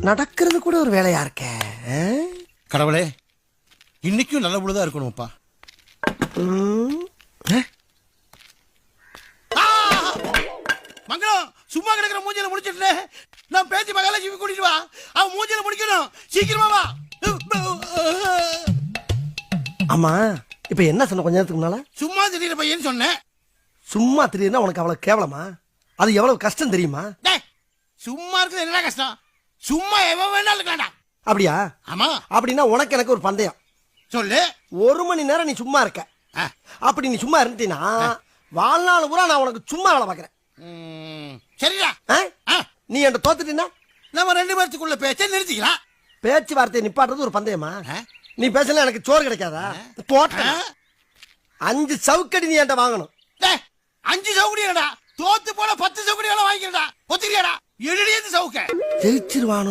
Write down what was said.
நடக்கிறது கூட ஒரு வேலையா இருக்க. கடவுளே, இன்னைக்கும் நல்ல பொழுதா இருக்கணும்ப்பா. மங்களம், சும்மா கிடக்கிற மூஞ்சில முடிச்சிட்டு நான் பேசி மகாலட்சுமி கூட்டிட்டு வா. அவன் மூஞ்சில முடிக்கணும், சீக்கிரமா வா. ஆமா, இப்ப என்ன சொன்ன கொஞ்ச நேரத்துக்கு முன்னால? சும்மா திடீர்னு பையன் சொன்னேன். சும்மா திடீர்னா உனக்கு அவ்வளவு கேவலமா? அது எவ்வளவு கஷ்டம் தெரியுமா? சும்மா இருக்குது என்ன கஷ்டம்? சும்மா எவன் வேணாலும் இருக்கலாம்டா. அப்படியா? ஆமா. அப்படின்னா உனக்கு எனக்கு ஒரு பந்தயம். சொல்லு. 1 மணி நேரம் நீ சும்மா இருக்க. அப்படி நீ சும்மா இருந்தீனா வாழ்நாள் பூரா நான் உனக்கு சும்மா வேலை பாக்குறேன். சரிடா. நீ என்கிட்ட தோத்துட்டீன்னா நம்ம 2 பேர்த்துக்குள்ள பேச்சை நிறுத்திக்கலாம். பேச்சுவார்த்தையை நிப்பாட்டுறது ஒரு பந்தயமா? நீ பேசல எனக்கு சோறு கிடைக்காதா? போட்ட 5 சவுக்கடி நீ என்கிட்ட வாங்கணும். 5 சவுக்கடியாடா? தோத்து போல 10 சவுக்கடி வேலை வாங்கிக்கிறடா. ஒத்துக்கிறியாடா? எழுதியது சவுக்க ஜெயிச்சிருவானோ?